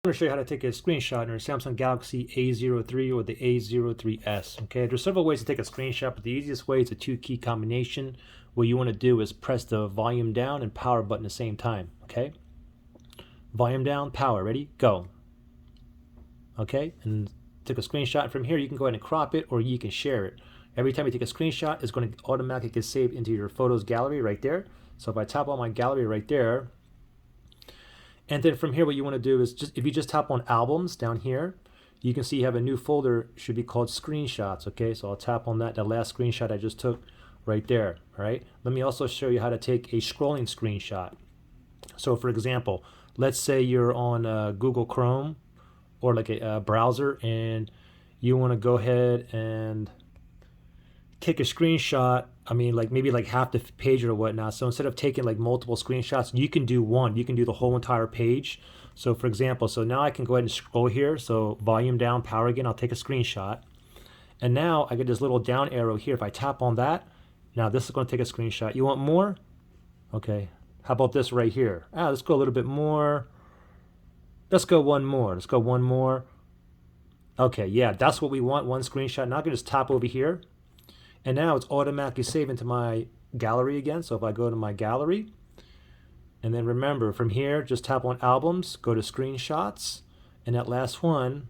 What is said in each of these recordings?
I'm going to show you how to take a screenshot in your Samsung Galaxy A03 or the A03s. Okay, there's several ways to take a screenshot, but the easiest way is a two-key combination. What you want to do is press the volume down and power button at the same time. Okay, volume down, power, ready, go. Okay, and take a screenshot from here. You can go ahead and crop it, or you can share it. Every time you take a screenshot, it's going to automatically get saved into your photos gallery right there. So if I tap on my gallery right there, and then from here, what you want to do is if you just tap on albums down here, you can see you have a new folder, should be called screenshots. Okay, so I'll tap on that last screenshot I just took right there. All right, let me also show you how to take a scrolling screenshot. So for example, let's say you're on Google Chrome or like a browser, and you want to go ahead and take a screenshot. I mean, like maybe like half the page or whatnot. So instead of taking like multiple screenshots, you can do one. You can do the whole entire page. So for example, so now I can go ahead and scroll here. So volume down, power again. I'll take a screenshot. And now I get this little down arrow here. If I tap on that, now this is going to take a screenshot. You want more? Okay. How about this right here? Let's go a little bit more. Let's go one more. Let's go one more. Okay, yeah, that's what we want, one screenshot. Now I can just tap over here. And now it's automatically saved into my gallery again. So if I go to my gallery, and then remember from here, just tap on albums, go to screenshots, and that last one,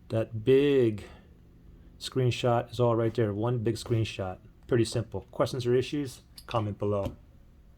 that big screenshot is all right there. One big screenshot. Pretty simple. Questions or issues? Comment below.